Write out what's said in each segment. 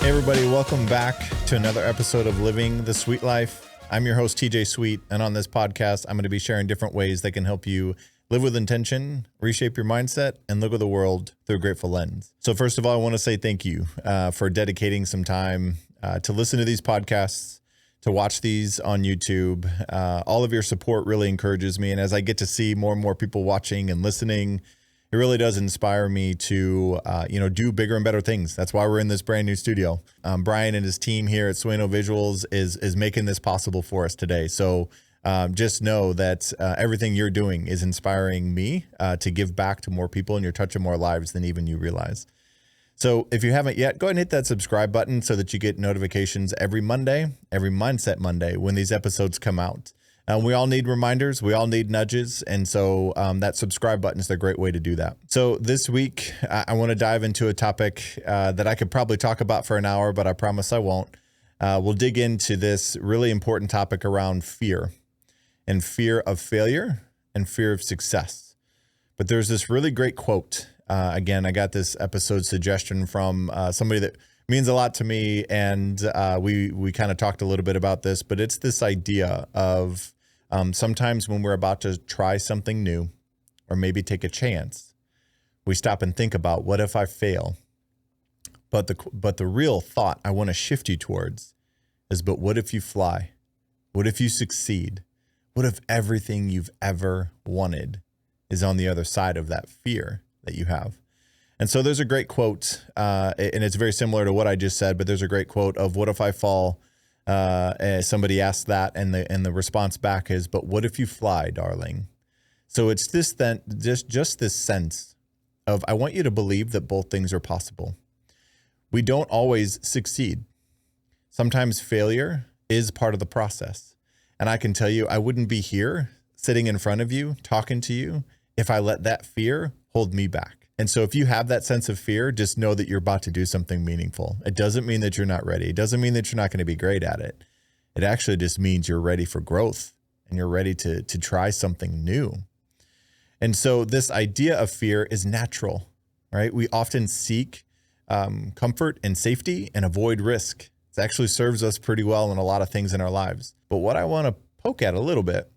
Hey everybody, welcome back to another episode of Living the Sweet Life. I'm your host, TJ Sweet, and on this podcast, I'm going to be sharing different ways that can help you live with intention, reshape your mindset, and look at the world through a grateful lens. So first of all, I want to say thank you for dedicating some time to listen to these podcasts, to watch these on YouTube. All of your support really encourages me, and as I get to see more and more people watching and listening, it really does inspire me to, do bigger and better things. That's why we're in this brand new studio. Brian and his team here at Sueno Visuals is making this possible for us today. So just know that everything you're doing is inspiring me to give back to more people, and you're touching more lives than even you realize. So if you haven't yet, go ahead and hit that subscribe button so that you get notifications every Monday, every Mindset Monday, when these episodes come out. We all need reminders. We all need nudges. And so that subscribe button is a great way to do that. So this week, I want to dive into a topic that I could probably talk about for an hour, but I promise I won't. We'll dig into this really important topic around fear and fear of failure and fear of success. But there's this really great quote. Again, I got this episode suggestion from somebody that means a lot to me, and we kind of talked a little bit about this, but it's this idea of sometimes when we're about to try something new or maybe take a chance, we stop and think about, what if I fail? But the real thought I want to shift you towards is, but what if you fly? What if you succeed? What if everything you've ever wanted is on the other side of that fear that you have? And so there's a great quote, and it's very similar to what I just said, but there's a great quote of, what if I fall? Somebody asked that, and the response back is, but what if you fly, darling? So it's this just this sense of, I want you to believe that both things are possible. We don't always succeed. Sometimes failure is part of the process. And I can tell you, I wouldn't be here sitting in front of you, talking to you, if I let that fear hold me back. And so if you have that sense of fear, just know that you're about to do something meaningful. It doesn't mean that you're not ready. It doesn't mean that you're not going to be great at it. It actually just means you're ready for growth, and you're ready to try something new. And so this idea of fear is natural, right? We often seek comfort and safety and avoid risk. It actually serves us pretty well in a lot of things in our lives. But what I want to poke at a little bit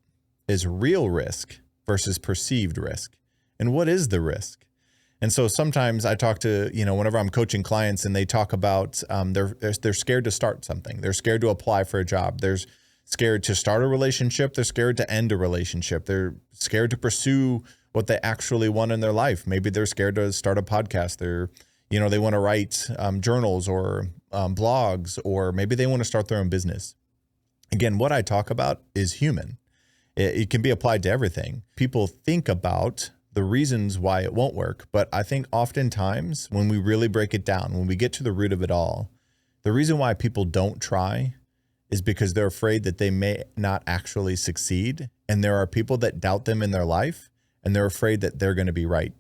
is real risk versus perceived risk. And what is the risk? And so sometimes I talk to, whenever I'm coaching clients, and they talk about they're scared to start something. They're scared to apply for a job. They're scared to start a relationship. They're scared to end a relationship. They're scared to pursue what they actually want in their life. Maybe they're scared to start a podcast. They want to write journals or blogs, or maybe they want to start their own business. Again, what I talk about is human. It can be applied to everything. People think about the reasons why it won't work. But I think oftentimes when we really break it down, when we get to the root of it all, the reason why people don't try is because they're afraid that they may not actually succeed. And there are people that doubt them in their life, and they're afraid that they're going to be right.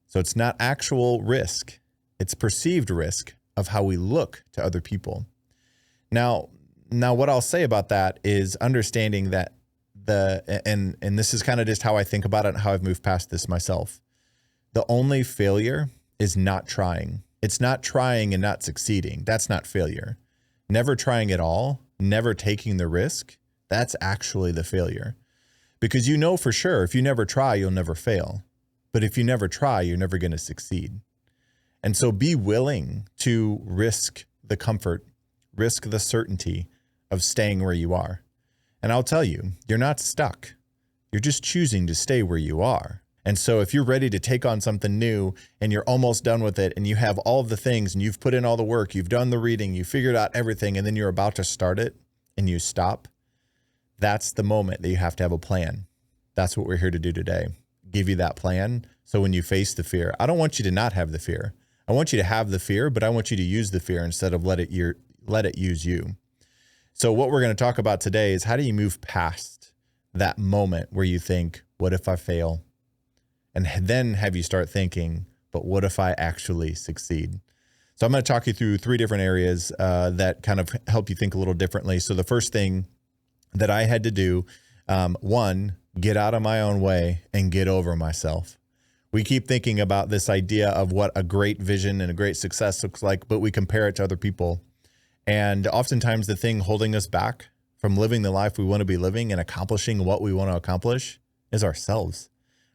So it's not actual risk. It's perceived risk of how we look to other people. Now what I'll say about that is understanding that and this is kind of just how I think about it and how I've moved past this myself. The only failure is not trying. It's not trying and not succeeding. That's not failure. Never trying at all, never taking the risk, that's actually the failure. Because you know for sure, if you never try, you'll never fail. But if you never try, you're never going to succeed. And so be willing to risk the comfort, risk the certainty of staying where you are. And I'll tell you, you're not stuck. You're just choosing to stay where you are. And so if you're ready to take on something new, and you're almost done with it, and you have all of the things, and you've put in all the work, you've done the reading, you figured out everything, and then you're about to start it and you stop, that's the moment that you have to have a plan. That's what we're here to do today. Give you that plan. So when you face the fear, I don't want you to not have the fear. I want you to have the fear, but I want you to use the fear instead of let it use you. So what we're going to talk about today is, how do you move past that moment where you think, what if I fail? And then have you start thinking, but what if I actually succeed? So I'm going to talk you through 3 different areas that kind of help you think a little differently. So the first thing that I had to do, one, get out of my own way and get over myself. We keep thinking about this idea of what a great vision and a great success looks like, but we compare it to other people. And oftentimes the thing holding us back from living the life we want to be living and accomplishing what we want to accomplish is ourselves.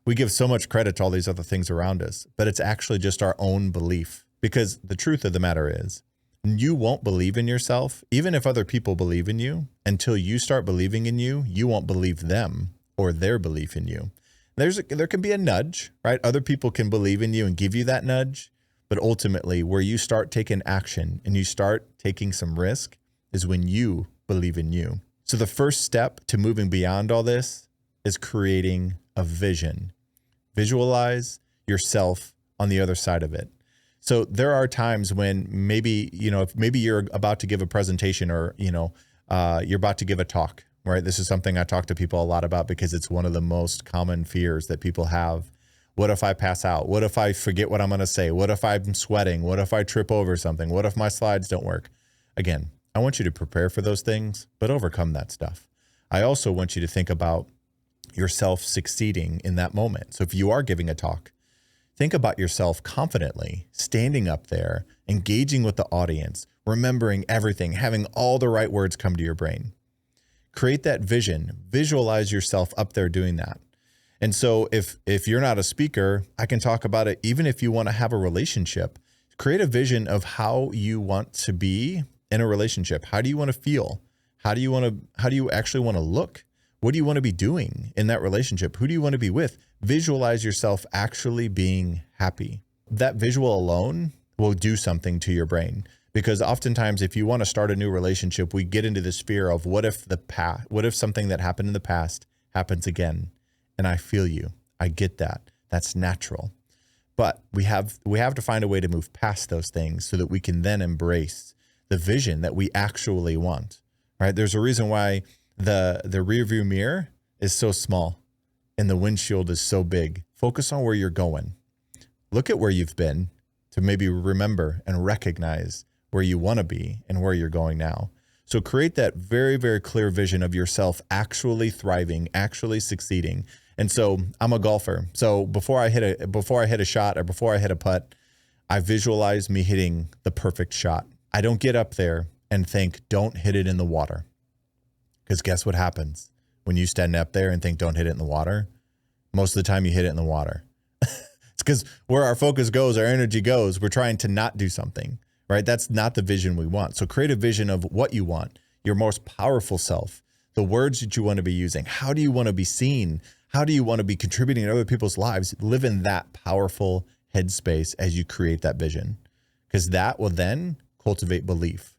We give so much credit to all these other things around us, but it's actually just our own belief. Because the truth of the matter is, you won't believe in yourself, even if other people believe in you, until you start believing in you. You won't believe them or their belief in you. There can be a nudge, right? Other people can believe in you and give you that nudge, but ultimately where you start taking action and you start taking some risk is when you believe in you. So the first step to moving beyond all this is creating a vision. Visualize yourself on the other side of it. So there are times when maybe you're about to give a presentation or, you're about to give a talk, right? This is something I talk to people a lot about because it's one of the most common fears that people have. What if I pass out? What if I forget what I'm going to say? What if I'm sweating? What if I trip over something? What if my slides don't work? Again, I want you to prepare for those things, but overcome that stuff. I also want you to think about yourself succeeding in that moment. So if you are giving a talk, think about yourself confidently, standing up there, engaging with the audience, remembering everything, having all the right words come to your brain. Create that vision. Visualize yourself up there doing that. And so if you're not a speaker, I can talk about it. Even if you want to have a relationship, create a vision of how you want to be in a relationship. How do you want to feel? How do you actually want to look? What do you want to be doing in that relationship? Who do you want to be with? Visualize yourself actually being happy. That visual alone will do something to your brain, because oftentimes if you want to start a new relationship, we get into this fear of what if something that happened in the past happens again? And I feel you. I get that. That's natural. But we have to find a way to move past those things so that we can then embrace the vision that we actually want, right? There's a reason why the rear view mirror is so small and the windshield is so big. Focus on where you're going. Look at where you've been to maybe remember and recognize where you want to be and where you're going now. So create that very, very clear vision of yourself actually thriving, actually succeeding. And so I'm a golfer. So before I hit a shot or before I hit a putt, I visualize me hitting the perfect shot. I don't get up there and think, don't hit it in the water. Because guess what happens when you stand up there and think, don't hit it in the water? Most of the time you hit it in the water. It's because where our focus goes, our energy goes, we're trying to not do something, right? That's not the vision we want. So create a vision of what you want, your most powerful self, the words that you want to be using. How do you want to be seen? How do you want to be contributing to other people's lives? Live in that powerful headspace as you create that vision, because that will then cultivate belief.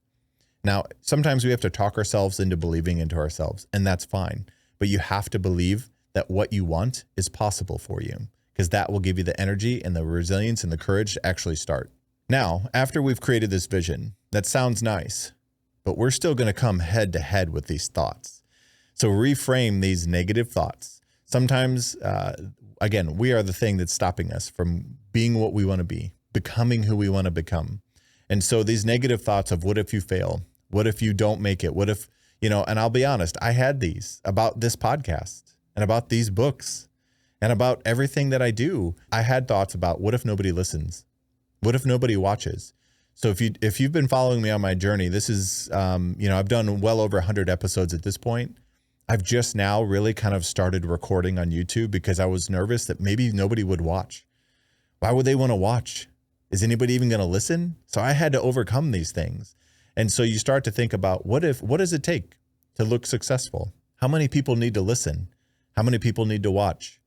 Now, sometimes we have to talk ourselves into believing into ourselves, and that's fine. But you have to believe that what you want is possible for you, because that will give you the energy and the resilience and the courage to actually start. Now, after we've created this vision, that sounds nice, but we're still going to come head to head with these thoughts. So reframe these negative thoughts. Sometimes, again, we are the thing that's stopping us from being what we want to be, becoming who we want to become. And so these negative thoughts of what if you fail? What if you don't make it? What if, and I'll be honest, I had these about this podcast and about these books and about everything that I do. I had thoughts about what if nobody listens? What if nobody watches? So if you've been following me on my journey, this is, I've done well over 100 episodes at this point. I've just now really kind of started recording on YouTube because I was nervous that maybe nobody would watch. Why would they want to watch? Is anybody even going to listen? So I had to overcome these things. And so you start to think about what does it take to look successful? How many people need to listen? How many people need to watch?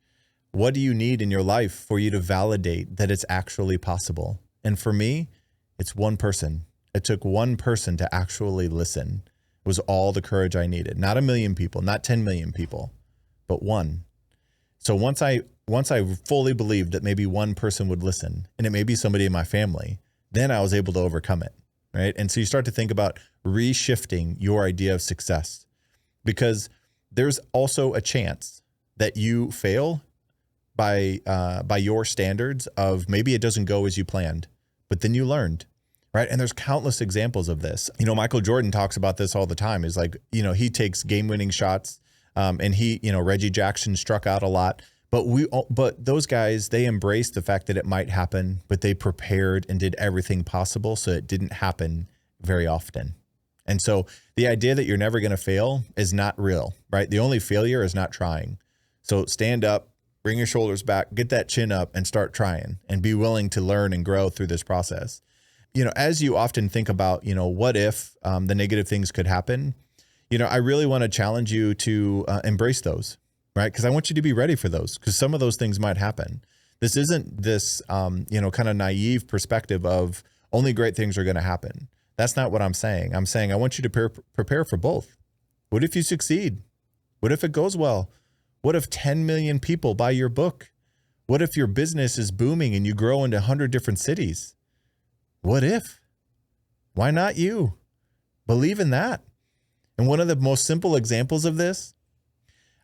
What do you need in your life for you to validate that it's actually possible? And for me, it's one person. It took one person to actually listen. It was all the courage I needed. Not 1 million people, not 10 million people, but one. So once I fully believed that maybe one person would listen, and it may be somebody in my family, then I was able to overcome it, right? And so you start to think about reshifting your idea of success, because there's also a chance that you fail by your standards of maybe it doesn't go as you planned, but then you learned, right? And there's countless examples of this. Michael Jordan talks about this all the time. Is like, he takes game-winning shots, and Reggie Jackson struck out a lot. But those guys, they embraced the fact that it might happen, but they prepared and did everything possible so it didn't happen very often. And so the idea that you're never going to fail is not real, right? The only failure is not trying. So stand up, bring your shoulders back, get that chin up and start trying and be willing to learn and grow through this process. As you often think about, what if the negative things could happen, I really want to challenge you to embrace those, right? Because I want you to be ready for those, because some of those things might happen. This isn't this, kind of naive perspective of only great things are going to happen. That's not what I'm saying. I'm saying I want you to prepare for both. What if you succeed? What if it goes well? What if 10 million people buy your book? What if your business is booming and you grow into 100 different cities? What if? Why not you? Believe in that. And one of the most simple examples of this,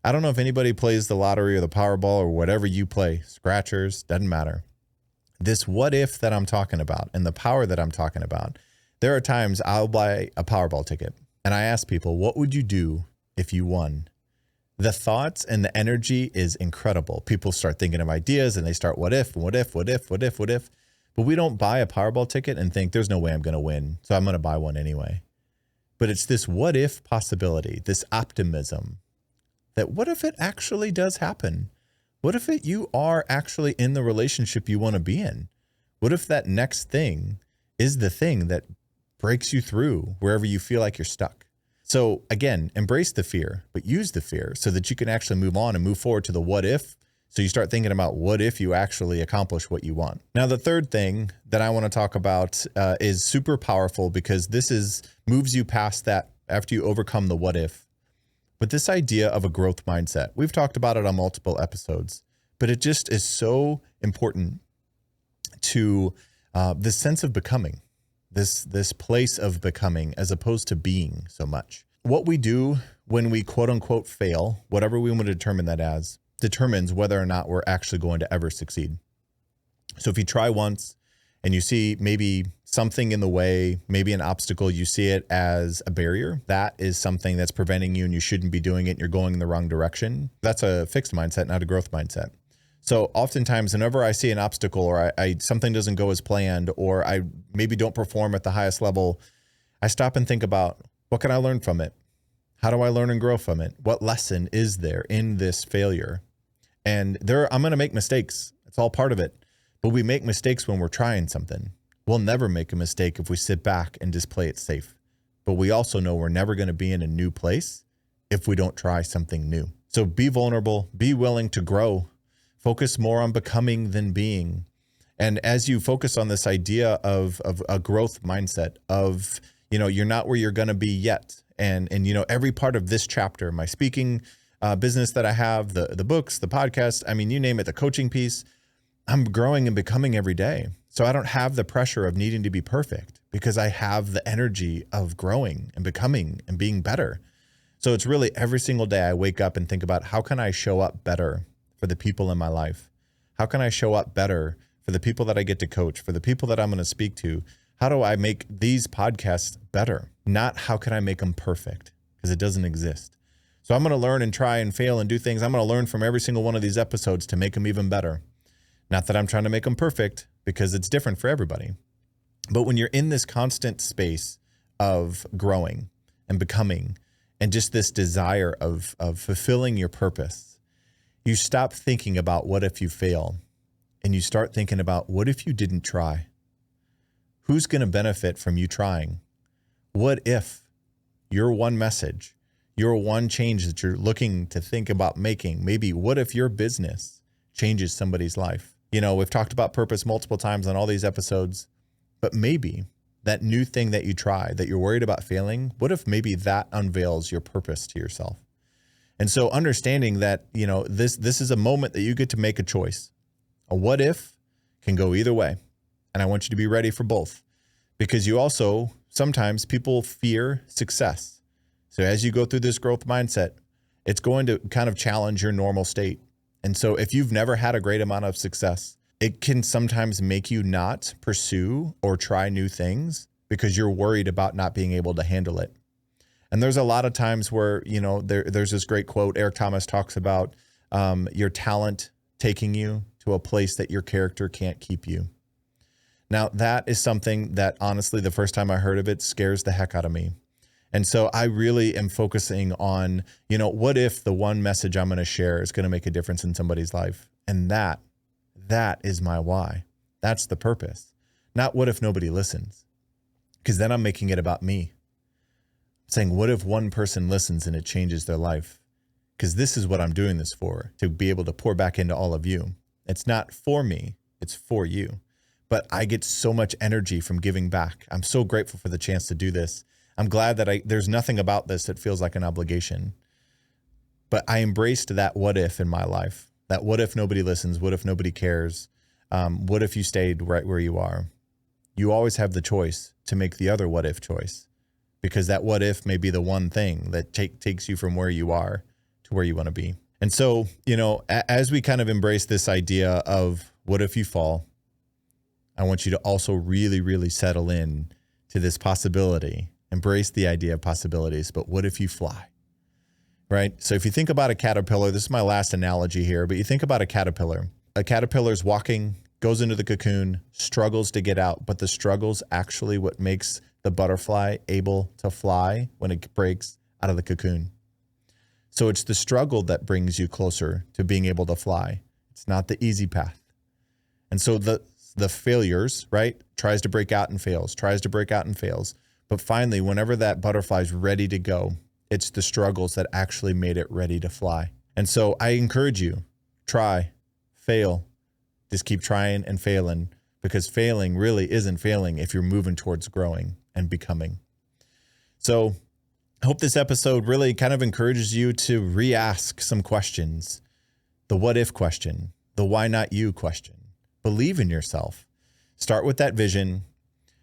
I don't know if anybody plays the lottery or the Powerball or whatever you play, scratchers, doesn't matter. This what if that I'm talking about and the power that I'm talking about, there are times I'll buy a Powerball ticket and I ask people, what would you do if you won? The thoughts and the energy is incredible. People start thinking of ideas and they start what if. But we don't buy a Powerball ticket and think there's no way I'm going to win, so I'm going to buy one anyway. But it's this what if possibility, this optimism, that what if it actually does happen? What if you are actually in the relationship you want to be in? What if that next thing is the thing that breaks you through wherever you feel like you're stuck? So again, embrace the fear, but use the fear so that you can actually move on and move forward to the what if. So you start thinking about what if you actually accomplish what you want. Now, the third thing that I want to talk about is super powerful, because this moves you past that after you overcome the what if. But this idea of a growth mindset, we've talked about it on multiple episodes, but it just is so important to this sense of becoming, this place of becoming, as opposed to being so much. What we do when we quote unquote fail, whatever we want to determine that as, determines whether or not we're actually going to ever succeed. So if you try once and you see maybe something in the way, maybe an obstacle, you see it as a barrier, that is something that's preventing you and you shouldn't be doing it and you're going in the wrong direction. That's a fixed mindset, not a growth mindset. So oftentimes whenever I see an obstacle or something doesn't go as planned, or I maybe don't perform at the highest level, I stop and think about, what can I learn from it? How do I learn and grow from it? What lesson is there in this failure? And I'm going to make mistakes. It's all part of it. But we make mistakes when we're trying something. We'll never make a mistake if we sit back and just play it safe. But we also know we're never going to be in a new place if we don't try something new. So be vulnerable, be willing to grow, focus more on becoming than being. And as you focus on this idea of a growth mindset of, you're not where you're going to be yet. And every part of this chapter, my speaking business that I have, the books, the podcast, you name it, the coaching piece, I'm growing and becoming every day. So I don't have the pressure of needing to be perfect, because I have the energy of growing and becoming and being better. So it's really every single day I wake up and think about, how can I show up better for the people in my life? How can I show up better for the people that I get to coach, for the people that I'm going to speak to? How do I make these podcasts better? Not how can I make them perfect, because it doesn't exist. So I'm going to learn and try and fail and do things. I'm going to learn from every single one of these episodes to make them even better. Not that I'm trying to make them perfect, because it's different for everybody. But when you're in this constant space of growing and becoming, and just this desire of fulfilling your purpose, you stop thinking about what if you fail, and you start thinking about, what if you didn't try? Who's going to benefit from you trying? What if your one message, your one change that you're looking to think about making, maybe what if your business changes somebody's life? We've talked about purpose multiple times on all these episodes, but maybe that new thing that you try, that you're worried about failing, what if maybe that unveils your purpose to yourself? And so understanding that, this is a moment that you get to make a choice. A what if can go either way. And I want you to be ready for both, because you also, sometimes people fear success. So as you go through this growth mindset, it's going to kind of challenge your normal state. And so if you've never had a great amount of success, it can sometimes make you not pursue or try new things because you're worried about not being able to handle it. And there's a lot of times where, there's this great quote, Eric Thomas talks about your talent taking you to a place that your character can't keep you. Now, that is something that honestly, the first time I heard of it, scares the heck out of me. And so I really am focusing on, what if the one message I'm going to share is going to make a difference in somebody's life? And that is my why. That's the purpose. Not what if nobody listens? Because then I'm making it about me. I'm saying, what if one person listens and it changes their life? Because this is what I'm doing this for, to be able to pour back into all of you. It's not for me, it's for you. But I get so much energy from giving back. I'm so grateful for the chance to do this. I'm glad that there's nothing about this that feels like an obligation. But I embraced that what if in my life. That what if nobody listens? What if nobody cares? What if you stayed right where you are? You always have the choice to make the other what if choice, because that what if may be the one thing that takes you from where you are to where you want to be. And so, as we kind of embrace this idea of what if you fall, I want you to also really, really settle in to this possibility. Embrace the idea of possibilities, but what if you fly, right? So if you think about a caterpillar, this is my last analogy here, but you think about a caterpillar. A caterpillar's walking, goes into the cocoon, struggles to get out, but the struggle's actually what makes the butterfly able to fly when it breaks out of the cocoon. So it's the struggle that brings you closer to being able to fly. It's not the easy path. And so the failures, right? Tries to break out and fails, tries to break out and fails. But finally, whenever that butterfly's ready to go, it's the struggles that actually made it ready to fly. And so I encourage you, try, fail, just keep trying and failing, because failing really isn't failing if you're moving towards growing and becoming. So I hope this episode really kind of encourages you to re-ask some questions. The what if question, the why not you question. Believe in yourself. Start with that vision.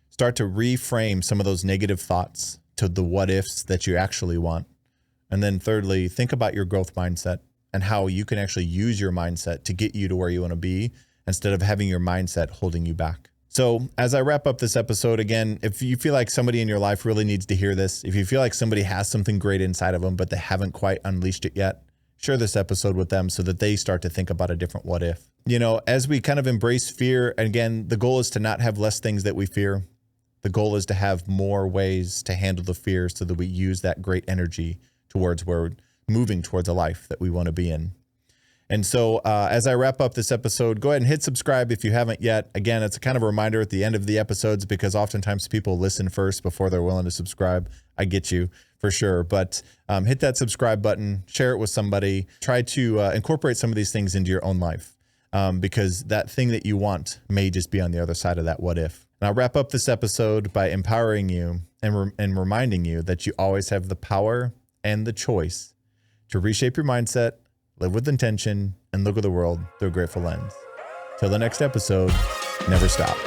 Start to reframe some of those negative thoughts to the what ifs that you actually want. And then thirdly, think about your growth mindset and how you can actually use your mindset to get you to where you want to be instead of having your mindset holding you back. So as I wrap up this episode, again, if you feel like somebody in your life really needs to hear this, if you feel like somebody has something great inside of them, but they haven't quite unleashed it yet, share this episode with them so that they start to think about a different what if. As we kind of embrace fear, and again, the goal is to not have less things that we fear. The goal is to have more ways to handle the fear so that we use that great energy towards where we're moving towards a life that we want to be in. And so as I wrap up this episode, go ahead and hit subscribe if you haven't yet. Again, it's a kind of a reminder at the end of the episodes, because oftentimes people listen first before they're willing to subscribe. I get you for sure. But hit that subscribe button, share it with somebody, try to incorporate some of these things into your own life, because that thing that you want may just be on the other side of that what if. And I'll wrap up this episode by empowering you and reminding you that you always have the power and the choice to reshape your mindset, live with intention, and look at the world through a grateful lens. Till the next episode, never stop.